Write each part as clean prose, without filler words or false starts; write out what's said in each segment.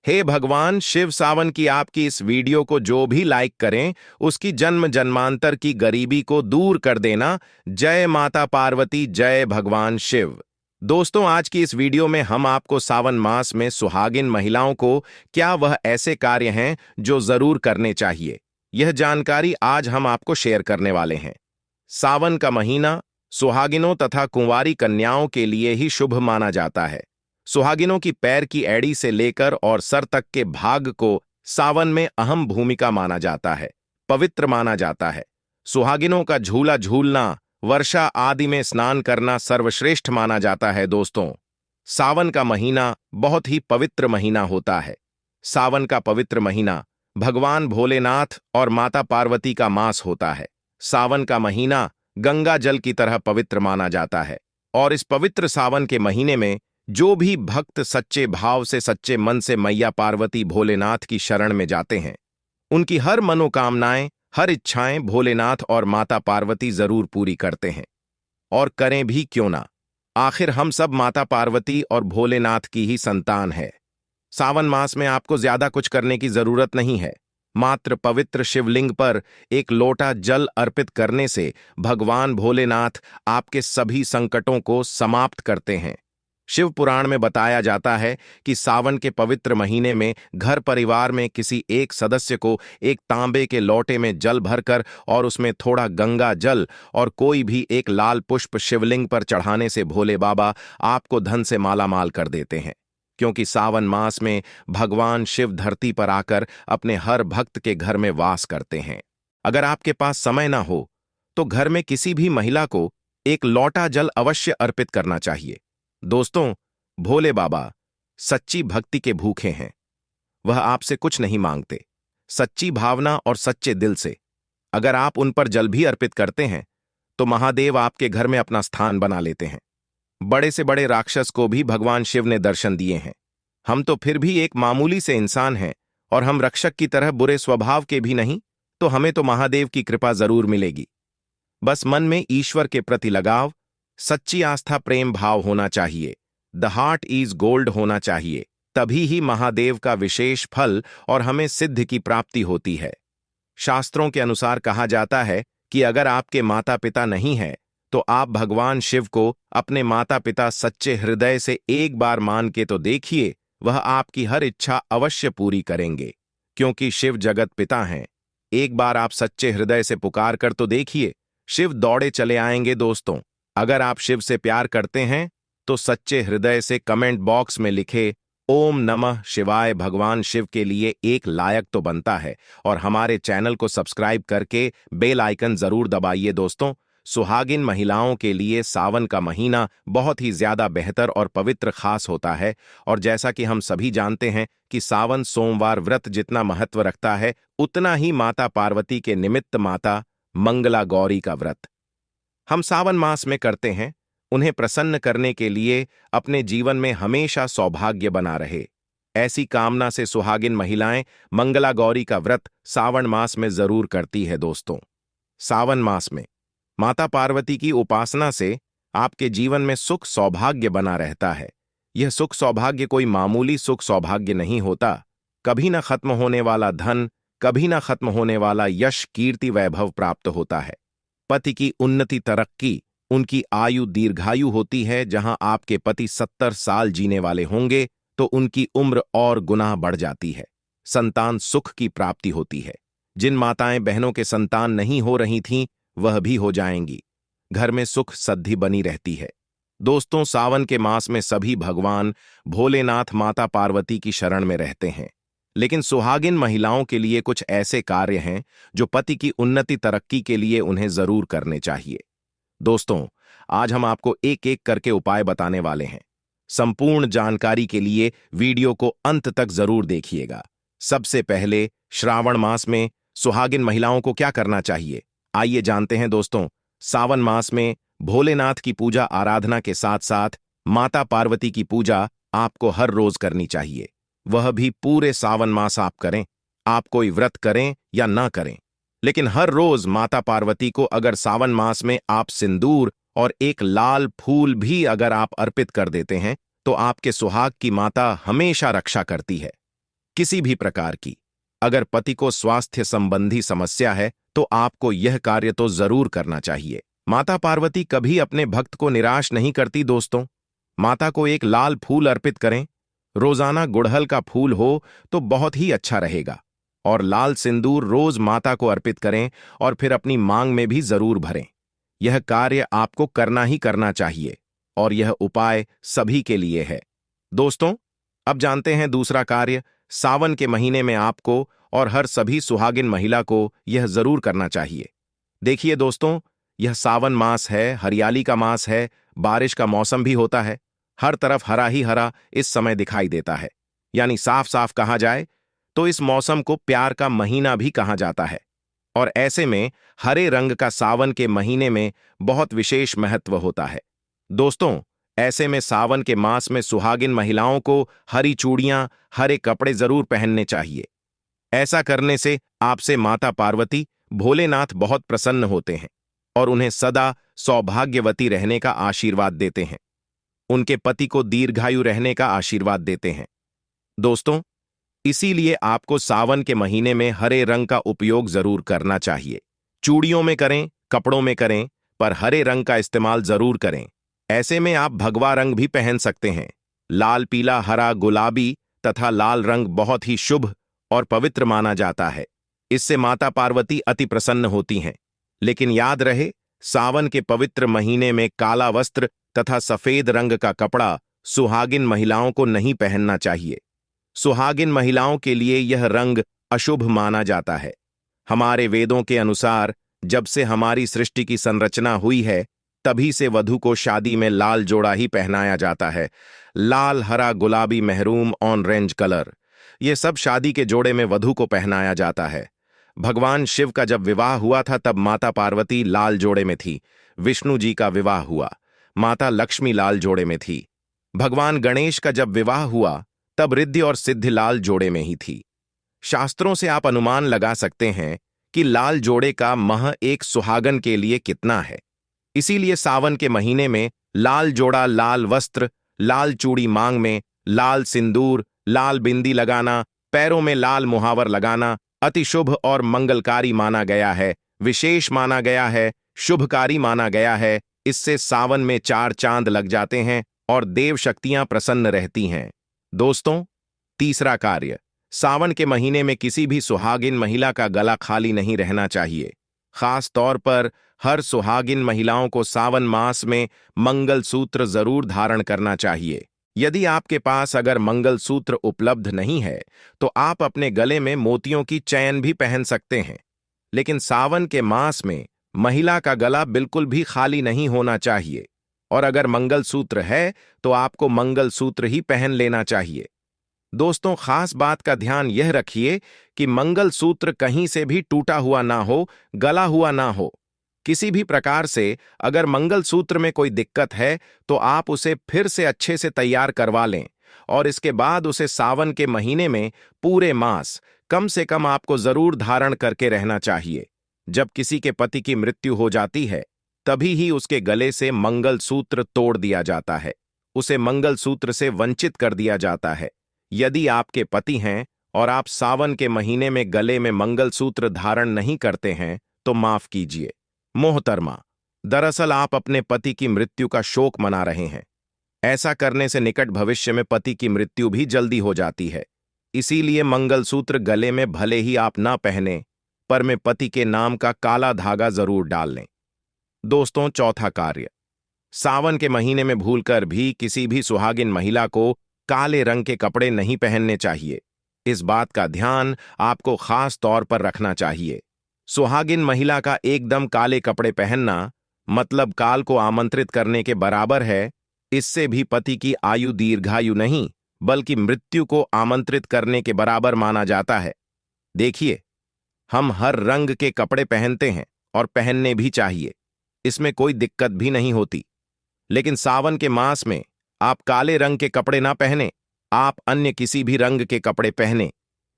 हे भगवान शिव, सावन की आपकी इस वीडियो को जो भी लाइक करें उसकी जन्म जन्मांतर की गरीबी को दूर कर देना। जय माता पार्वती, जय भगवान शिव। दोस्तों, आज की इस वीडियो में हम आपको सावन मास में सुहागिन महिलाओं को क्या वह ऐसे कार्य हैं जो जरूर करने चाहिए, यह जानकारी आज हम आपको शेयर करने वाले हैं। सावन का महीना सुहागिनों तथा कुंवारी कन्याओं के लिए ही शुभ माना जाता है। सुहागिनों की पैर की एड़ी से लेकर और सर तक के भाग को सावन में अहम भूमिका माना जाता है, पवित्र माना जाता है। सुहागिनों का झूला झूलना, वर्षा आदि में स्नान करना सर्वश्रेष्ठ माना जाता है। दोस्तों, सावन का महीना बहुत ही पवित्र महीना होता है। सावन का पवित्र महीना भगवान भोलेनाथ और माता पार्वती का मास होता है। सावन का महीना गंगा जल की तरह पवित्र माना जाता है और इस पवित्र सावन के महीने में जो भी भक्त सच्चे भाव से, सच्चे मन से मैया पार्वती भोलेनाथ की शरण में जाते हैं, उनकी हर मनोकामनाएं, हर इच्छाएं भोलेनाथ और माता पार्वती जरूर पूरी करते हैं। और करें भी क्यों ना, आखिर हम सब माता पार्वती और भोलेनाथ की ही संतान है। सावन मास में आपको ज्यादा कुछ करने की जरूरत नहीं है। मात्र पवित्र शिवलिंग पर एक लोटा जल अर्पित करने से भगवान भोलेनाथ आपके सभी संकटों को समाप्त करते हैं। शिव पुराण में बताया जाता है कि सावन के पवित्र महीने में घर परिवार में किसी एक सदस्य को एक तांबे के लोटे में जल भरकर और उसमें थोड़ा गंगा जल और कोई भी एक लाल पुष्प शिवलिंग पर चढ़ाने से भोले बाबा आपको धन से मालामाल कर देते हैं। क्योंकि सावन मास में भगवान शिव धरती पर आकर अपने हर भक्त के घर में वास करते हैं। अगर आपके पास समय ना हो तो घर में किसी भी महिला को एक लोटा जल अवश्य अर्पित करना चाहिए। दोस्तों, भोले बाबा सच्ची भक्ति के भूखे हैं। वह आपसे कुछ नहीं मांगते। सच्ची भावना और सच्चे दिल से अगर आप उन पर जल भी अर्पित करते हैं तो महादेव आपके घर में अपना स्थान बना लेते हैं। बड़े से बड़े राक्षस को भी भगवान शिव ने दर्शन दिए हैं। हम तो फिर भी एक मामूली से इंसान हैं और हम रक्षक की तरह बुरे स्वभाव के भी नहीं, तो हमें तो महादेव की कृपा जरूर मिलेगी। बस मन में ईश्वर के प्रति लगाव, सच्ची आस्था, प्रेम भाव होना चाहिए। द हार्ट इज गोल्ड होना चाहिए। तभी ही महादेव का विशेष फल और हमें सिद्ध की प्राप्ति होती है। शास्त्रों के अनुसार कहा जाता है कि अगर आपके माता पिता नहीं हैं तो आप भगवान शिव को अपने माता पिता सच्चे हृदय से एक बार मान के तो देखिए, वह आपकी हर इच्छा अवश्य पूरी करेंगे। क्योंकि शिव जगत पिता हैं। एक बार आप सच्चे हृदय से पुकार कर तो देखिए, शिव दौड़े चले आएंगे। दोस्तों, अगर आप शिव से प्यार करते हैं तो सच्चे हृदय से कमेंट बॉक्स में लिखे ओम नमः शिवाय। भगवान शिव के लिए एक लायक तो बनता है। और हमारे चैनल को सब्सक्राइब करके बेल आइकन जरूर दबाइए। दोस्तों, सुहागिन महिलाओं के लिए सावन का महीना बहुत ही ज्यादा बेहतर और पवित्र खास होता है। और जैसा कि हम सभी जानते हैं कि सावन सोमवार व्रत जितना महत्व रखता है, उतना ही माता पार्वती के निमित्त माता मंगला गौरी का व्रत हम सावन मास में करते हैं। उन्हें प्रसन्न करने के लिए अपने जीवन में हमेशा सौभाग्य बना रहे, ऐसी कामना से सुहागिन महिलाएं मंगला गौरी का व्रत सावन मास में जरूर करती है। दोस्तों, सावन मास में माता पार्वती की उपासना से आपके जीवन में सुख सौभाग्य बना रहता है। यह सुख सौभाग्य कोई मामूली सुख सौभाग्य नहीं होता। कभी न खत्म होने वाला धन, कभी न खत्म होने वाला यश, कीर्ति, वैभव प्राप्त होता है। पति की उन्नति, तरक्की, उनकी आयु दीर्घायु होती है। जहां आपके पति 70 साल जीने वाले होंगे तो उनकी उम्र और गुना बढ़ जाती है। संतान सुख की प्राप्ति होती है। जिन माताएं बहनों के संतान नहीं हो रही थीं, वह भी हो जाएंगी। घर में सुख सद्धि बनी रहती है। दोस्तों, सावन के मास में सभी भगवान भोलेनाथ माता पार्वती की शरण में रहते हैं। लेकिन सुहागिन महिलाओं के लिए कुछ ऐसे कार्य हैं जो पति की उन्नति, तरक्की के लिए उन्हें जरूर करने चाहिए। दोस्तों, आज हम आपको एक एक करके उपाय बताने वाले हैं। संपूर्ण जानकारी के लिए वीडियो को अंत तक जरूर देखिएगा। सबसे पहले, श्रावण मास में सुहागिन महिलाओं को क्या करना चाहिए, आइए जानते हैं। दोस्तों, सावन मास में भोलेनाथ की पूजा आराधना के साथ साथ माता पार्वती की पूजा आपको हर रोज करनी चाहिए। वह भी पूरे सावन मास आप करें। आप कोई व्रत करें या ना करें, लेकिन हर रोज माता पार्वती को अगर सावन मास में आप सिंदूर और एक लाल फूल भी अगर आप अर्पित कर देते हैं तो आपके सुहाग की माता हमेशा रक्षा करती है। किसी भी प्रकार की। अगर पति को स्वास्थ्य संबंधी समस्या है तो आपको यह कार्य तो जरूर करना चाहिए। माता पार्वती कभी अपने भक्त को निराश नहीं करती दोस्तों। माता को एक लाल फूल अर्पित करें। रोजाना गुड़हल का फूल हो तो बहुत ही अच्छा रहेगा। और लाल सिंदूर रोज माता को अर्पित करें और फिर अपनी मांग में भी जरूर भरें। यह कार्य आपको करना ही करना चाहिए और यह उपाय सभी के लिए है। दोस्तों, अब जानते हैं दूसरा कार्य। सावन के महीने में आपको और हर सभी सुहागिन महिला को यह जरूर करना चाहिए। देखिए दोस्तों, यह सावन मास है, हरियाली का मास है, बारिश का मौसम भी होता है। हर तरफ हरा ही हरा इस समय दिखाई देता है। यानी साफ साफ कहा जाए तो इस मौसम को प्यार का महीना भी कहा जाता है। और ऐसे में हरे रंग का सावन के महीने में बहुत विशेष महत्व होता है। दोस्तों, ऐसे में सावन के मास में सुहागिन महिलाओं को हरी चूड़ियां, हरे कपड़े जरूर पहनने चाहिए। ऐसा करने से आपसे माता पार्वती, भोलेनाथ बहुत प्रसन्न होते हैं और उन्हें सदा सौभाग्यवती रहने का आशीर्वाद देते हैं। उनके पति को दीर्घायु रहने का आशीर्वाद देते हैं। दोस्तों, इसीलिए आपको सावन के महीने में हरे रंग का उपयोग जरूर करना चाहिए। चूड़ियों में करें, कपड़ों में करें, पर हरे रंग का इस्तेमाल जरूर करें। ऐसे में आप भगवा रंग भी पहन सकते हैं। लाल, पीला, हरा, गुलाबी तथा लाल रंग बहुत ही शुभ और पवित्र माना जाता है। इससे माता पार्वती अति प्रसन्न होती हैं। लेकिन याद रहे, सावन के पवित्र महीने में काला वस्त्र तथा सफेद रंग का कपड़ा सुहागिन महिलाओं को नहीं पहनना चाहिए। सुहागिन महिलाओं के लिए यह रंग अशुभ माना जाता है। हमारे वेदों के अनुसार जब से हमारी सृष्टि की संरचना हुई है तभी से वधू को शादी में लाल जोड़ा ही पहनाया जाता है। लाल, हरा, गुलाबी, मेहरून, ऑरेंज कलर, ये सब शादी के जोड़े में वधू को पहनाया जाता है। भगवान शिव का जब विवाह हुआ था तब माता पार्वती लाल जोड़े में थी। विष्णु जी का विवाह हुआ, माता लक्ष्मी लाल जोड़े में थी। भगवान गणेश का जब विवाह हुआ तब रिद्धि और सिद्धि लाल जोड़े में ही थी। शास्त्रों से आप अनुमान लगा सकते हैं कि लाल जोड़े का मह एक सुहागन के लिए कितना है। इसीलिए सावन के महीने में लाल जोड़ा, लाल वस्त्र, लाल चूड़ी मांग में, लाल सिंदूर, लाल बिंदी लगाना, पैरों में लाल मुहावर लगाना अति शुभ और मंगलकारी माना गया है, विशेष माना गया है, शुभकारी माना गया है। इससे सावन में 4 चांद लग जाते हैं और देव शक्तियां प्रसन्न रहती हैं। दोस्तों, तीसरा कार्य, सावन के महीने में किसी भी सुहागिन महिला का गला खाली नहीं रहना चाहिए। खास तौर पर हर सुहागिन महिलाओं को सावन मास में मंगलसूत्र जरूर धारण करना चाहिए। यदि आपके पास अगर मंगलसूत्र उपलब्ध नहीं है तो आप अपने गले में मोतियों की चैन भी पहन सकते हैं। लेकिन सावन के मास में महिला का गला बिल्कुल भी खाली नहीं होना चाहिए। और अगर मंगलसूत्र है तो आपको मंगलसूत्र ही पहन लेना चाहिए। दोस्तों, खास बात का ध्यान यह रखिए कि मंगलसूत्र कहीं से भी टूटा हुआ ना हो, गला हुआ ना हो। किसी भी प्रकार से अगर मंगलसूत्र में कोई दिक्कत है तो आप उसे फिर से अच्छे से तैयार करवा लें और इसके बाद उसे सावन के महीने में पूरे मास कम से कम आपको जरूर धारण करके रहना चाहिए। जब किसी के पति की मृत्यु हो जाती है तभी ही उसके गले से मंगलसूत्र तोड़ दिया जाता है, उसे मंगलसूत्र से वंचित कर दिया जाता है। यदि आपके पति हैं और आप सावन के महीने में गले में मंगलसूत्र धारण नहीं करते हैं तो माफ कीजिए मोहतरमा, दरअसल आप अपने पति की मृत्यु का शोक मना रहे हैं। ऐसा करने से निकट भविष्य में पति की मृत्यु भी जल्दी हो जाती है। इसीलिए मंगलसूत्र गले में भले ही आप ना पहने पर में पति के नाम का काला धागा जरूर डाल लें। दोस्तों, चौथा कार्य, सावन के महीने में भूलकर भी किसी भी सुहागिन महिला को काले रंग के कपड़े नहीं पहनने चाहिए। इस बात का ध्यान आपको खास तौर पर रखना चाहिए। सुहागिन महिला का एकदम काले कपड़े पहनना मतलब काल को आमंत्रित करने के बराबर है। इससे भी पति की आयु दीर्घायु नहीं बल्कि मृत्यु को आमंत्रित करने के बराबर माना जाता है। देखिए, हम हर रंग के कपड़े पहनते हैं और पहनने भी चाहिए, इसमें कोई दिक्कत भी नहीं होती। लेकिन सावन के मास में आप काले रंग के कपड़े ना पहने, आप अन्य किसी भी रंग के कपड़े पहने,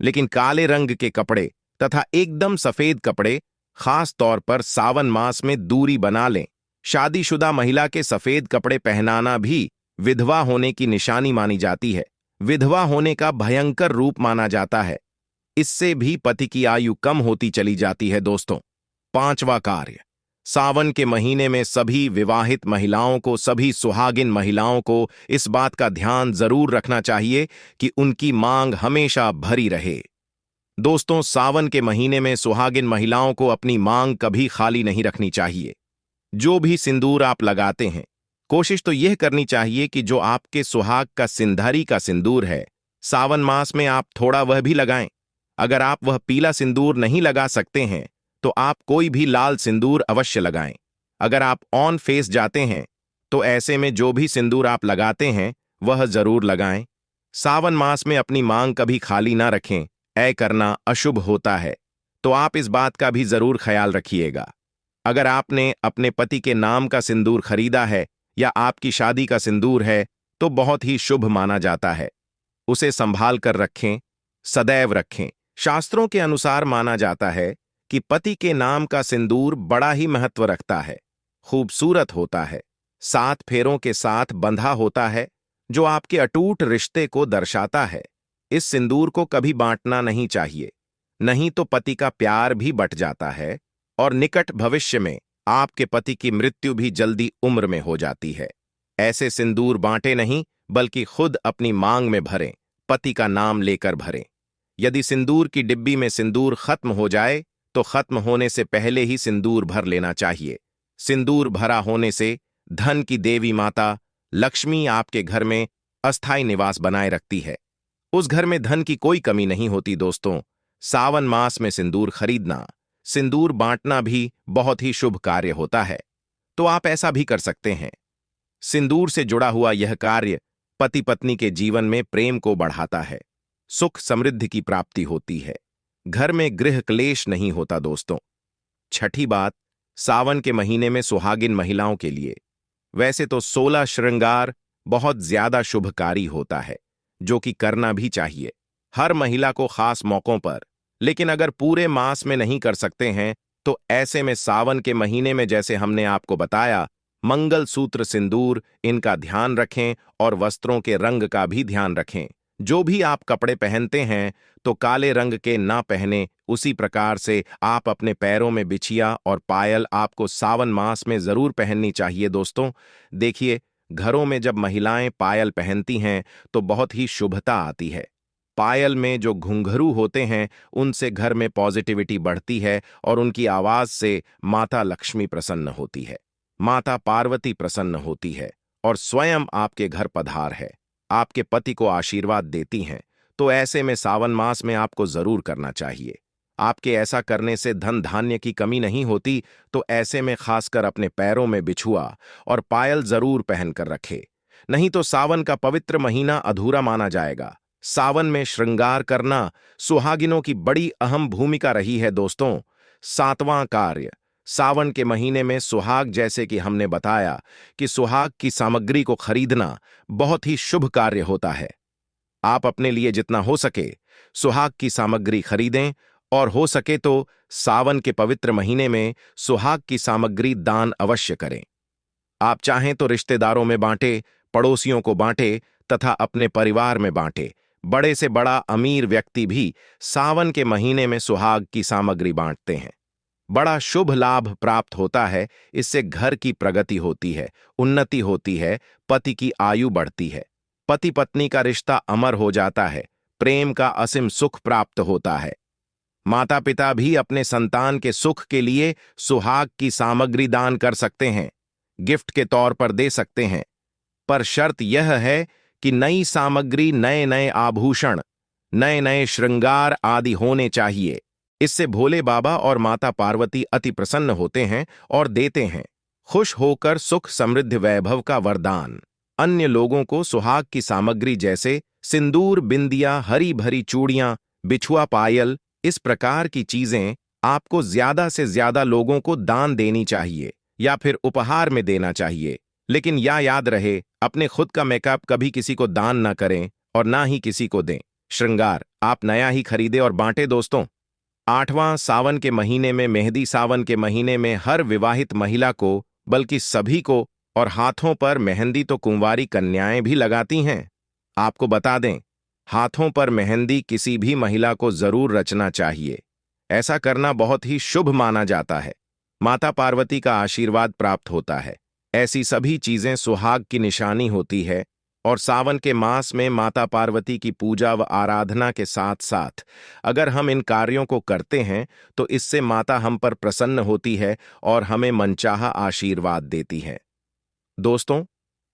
लेकिन काले रंग के कपड़े तथा एकदम सफेद कपड़े खास तौर पर सावन मास में दूरी बना लें। शादीशुदा महिला के सफेद कपड़े पहनाना भी विधवा होने की निशानी मानी जाती है। विधवा होने का भयंकर रूप माना जाता है। इससे भी पति की आयु कम होती चली जाती है दोस्तों। पांचवा कार्य, सावन के महीने में सभी विवाहित महिलाओं को, सभी सुहागिन महिलाओं को इस बात का ध्यान जरूर रखना चाहिए कि उनकी मांग हमेशा भरी रहे। दोस्तों, सावन के महीने में सुहागिन महिलाओं को अपनी मांग कभी खाली नहीं रखनी चाहिए। जो भी सिंदूर आप लगाते हैं, कोशिश तो यह करनी चाहिए कि जो आपके सुहाग का सिंधारी का सिंदूर है, सावन मास में आप थोड़ा वह भी लगाएं। अगर आप वह पीला सिंदूर नहीं लगा सकते हैं तो आप कोई भी लाल सिंदूर अवश्य लगाएं। अगर आप ऑन फेस जाते हैं तो ऐसे में जो भी सिंदूर आप लगाते हैं वह जरूर लगाएं। सावन मास में अपनी मांग कभी खाली ना रखें, ऐ करना अशुभ होता है, तो आप इस बात का भी जरूर ख्याल रखिएगा। अगर आपने अपने पति के नाम का सिंदूर खरीदा है या आपकी शादी का सिंदूर है तो बहुत ही शुभ माना जाता है। उसे संभाल कर रखें, सदैव रखें। शास्त्रों के अनुसार माना जाता है कि पति के नाम का सिंदूर बड़ा ही महत्व रखता है, खूबसूरत होता है, 7 फेरों के साथ बंधा होता है, जो आपके अटूट रिश्ते को दर्शाता है। इस सिंदूर को कभी बांटना नहीं चाहिए, नहीं तो पति का प्यार भी बट जाता है और निकट भविष्य में आपके पति की मृत्यु भी जल्दी उम्र में हो जाती है। ऐसे सिंदूर बांटे नहीं, बल्कि खुद अपनी मांग में भरें, पति का नाम लेकर भरें। यदि सिंदूर की डिब्बी में सिंदूर खत्म हो जाए तो खत्म होने से पहले ही सिंदूर भर लेना चाहिए। सिंदूर भरा होने से धन की देवी माता लक्ष्मी आपके घर में अस्थायी निवास बनाए रखती है। उस घर में धन की कोई कमी नहीं होती। दोस्तों, सावन मास में सिंदूर खरीदना, सिंदूर बांटना भी बहुत ही शुभ कार्य होता है, तो आप ऐसा भी कर सकते हैं। सिंदूर से जुड़ा हुआ यह कार्य पति पत्नी के जीवन में प्रेम को बढ़ाता है, सुख समृद्धि की प्राप्ति होती है, घर में गृह क्लेश नहीं होता। दोस्तों, छठी बात, सावन के महीने में सुहागिन महिलाओं के लिए वैसे तो 16 श्रृंगार बहुत ज्यादा शुभकारी होता है, जो कि करना भी चाहिए हर महिला को खास मौकों पर। लेकिन अगर पूरे मास में नहीं कर सकते हैं तो ऐसे में सावन के महीने में, जैसे हमने आपको बताया, मंगल सूत्र, सिंदूर, इनका ध्यान रखें और वस्त्रों के रंग का भी ध्यान रखें। जो भी आप कपड़े पहनते हैं तो काले रंग के ना पहने। उसी प्रकार से आप अपने पैरों में बिछिया और पायल आपको सावन मास में जरूर पहननी चाहिए। दोस्तों, देखिए, घरों में जब महिलाएं पायल पहनती हैं तो बहुत ही शुभता आती है। पायल में जो घुंघरू होते हैं उनसे घर में पॉजिटिविटी बढ़ती है और उनकी आवाज से माता लक्ष्मी प्रसन्न होती है, माता पार्वती प्रसन्न होती है और स्वयं आपके घर पधार है, आपके पति को आशीर्वाद देती हैं। तो ऐसे में सावन मास में आपको जरूर करना चाहिए। आपके ऐसा करने से धन धान्य की कमी नहीं होती, तो ऐसे में खासकर अपने पैरों में बिछुआ और पायल जरूर पहनकर रखे, नहीं तो सावन का पवित्र महीना अधूरा माना जाएगा। सावन में श्रृंगार करना सुहागिनों की बड़ी अहम भूमिका रही है। दोस्तों, 7वां कार्य, सावन के महीने में सुहाग, जैसे कि हमने बताया कि सुहाग की सामग्री को खरीदना बहुत ही शुभ कार्य होता है। आप अपने लिए जितना हो सके सुहाग की सामग्री खरीदें और हो सके तो सावन के पवित्र महीने में सुहाग की सामग्री दान अवश्य करें। आप चाहें तो रिश्तेदारों में बांटे, पड़ोसियों को बांटे तथा अपने परिवार में बांटे। बड़े से बड़ा अमीर व्यक्ति भी सावन के महीने में सुहाग की सामग्री बांटते हैं। बड़ा शुभ लाभ प्राप्त होता है। इससे घर की प्रगति होती है, उन्नति होती है, पति की आयु बढ़ती है, पति पत्नी का रिश्ता अमर हो जाता है, प्रेम का असीम सुख प्राप्त होता है। माता पिता भी अपने संतान के सुख के लिए सुहाग की सामग्री दान कर सकते हैं, गिफ्ट के तौर पर दे सकते हैं, पर शर्त यह है कि नई सामग्री, नए नए आभूषण, नए नए श्रृंगार आदि होने चाहिए। इससे भोले बाबा और माता पार्वती अति प्रसन्न होते हैं और देते हैं खुश होकर सुख समृद्धि वैभव का वरदान। अन्य लोगों को सुहाग की सामग्री जैसे सिंदूर, बिंदिया, हरी भरी चूड़ियां, बिछुआ, पायल, इस प्रकार की चीजें आपको ज्यादा से ज्यादा लोगों को दान देनी चाहिए या फिर उपहार में देना चाहिए। लेकिन याद रहे, अपने खुद का मेकअप कभी किसी को दान ना करें और ना ही किसी को दें। श्रृंगार आप नया ही खरीदे और बांटे। दोस्तों, 8वां, सावन के महीने में मेहंदी। सावन के महीने में हर विवाहित महिला को, बल्कि सभी को, और हाथों पर मेहंदी तो कुंवारी कन्याएं भी लगाती हैं। आपको बता दें, हाथों पर मेहंदी किसी भी महिला को जरूर रचना चाहिए। ऐसा करना बहुत ही शुभ माना जाता है। माता पार्वती का आशीर्वाद प्राप्त होता है। ऐसी सभी चीजें सुहाग की निशानी होती है और सावन के मास में माता पार्वती की पूजा व आराधना के साथ साथ अगर हम इन कार्यों को करते हैं तो इससे माता हम पर प्रसन्न होती है और हमें मनचाहा आशीर्वाद देती है। दोस्तों,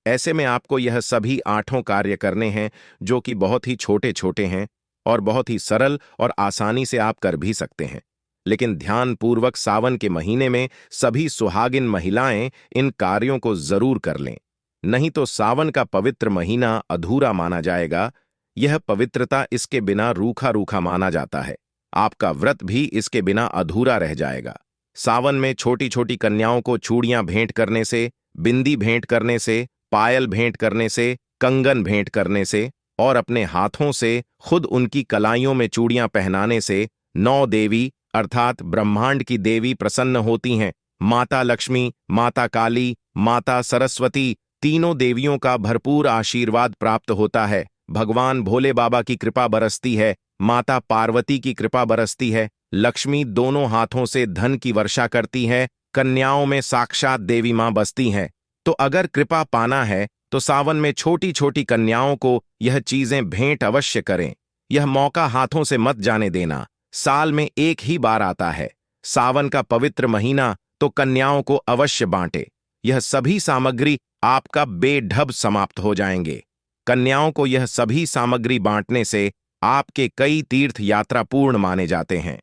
ऐसे में आपको यह सभी 8 कार्य करने हैं जो कि बहुत ही छोटे छोटे हैं और बहुत ही सरल और आसानी से आप कर भी सकते हैं। लेकिन ध्यानपूर्वक सावन के महीने में सभी सुहागिन महिलाएं इन कार्यों को जरूर कर लें, नहीं तो सावन का पवित्र महीना अधूरा माना जाएगा। यह पवित्रता इसके बिना रूखा रूखा माना जाता है। आपका व्रत भी इसके बिना अधूरा रह जाएगा। सावन में छोटी छोटी कन्याओं को चूड़ियां भेंट करने से, बिंदी भेंट करने से, पायल भेंट करने से, कंगन भेंट करने से और अपने हाथों से खुद उनकी कलाइयों में चूड़ियां पहनाने से 9 देवी अर्थात ब्रह्मांड की देवी प्रसन्न होती हैं। माता लक्ष्मी, माता काली, माता सरस्वती, तीनों देवियों का भरपूर आशीर्वाद प्राप्त होता है। भगवान भोले बाबा की कृपा बरसती है, माता पार्वती की कृपा बरसती है। लक्ष्मी दोनों हाथों से धन की वर्षा करती है। कन्याओं में साक्षात देवी मां बसती हैं। तो अगर कृपा पाना है तो सावन में छोटी छोटी कन्याओं को यह चीजें भेंट अवश्य करें। यह मौका हाथों से मत जाने देना। साल में एक ही बार आता है, सावन का पवित्र महीना, तो कन्याओं को अवश्य बांटे। यह सभी सामग्री आपका बेढब समाप्त हो जाएंगे। कन्याओं को यह सभी सामग्री बांटने से आपके कई तीर्थ यात्रा पूर्ण माने जाते हैं।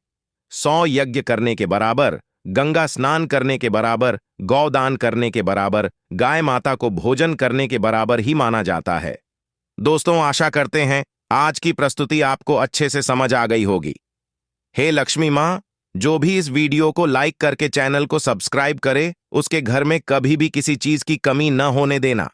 100 यज्ञ करने के बराबर, गंगा स्नान करने के बराबर, गौदान करने के बराबर, गाय माता को भोजन करने के बराबर ही माना जाता है। दोस्तों, आशा करते हैं आज की प्रस्तुति आपको अच्छे से समझ आ गई होगी। हे लक्ष्मी मां, जो भी इस वीडियो को लाइक करके चैनल को सब्सक्राइब करे, उसके घर में कभी भी किसी चीज की कमी न होने देना।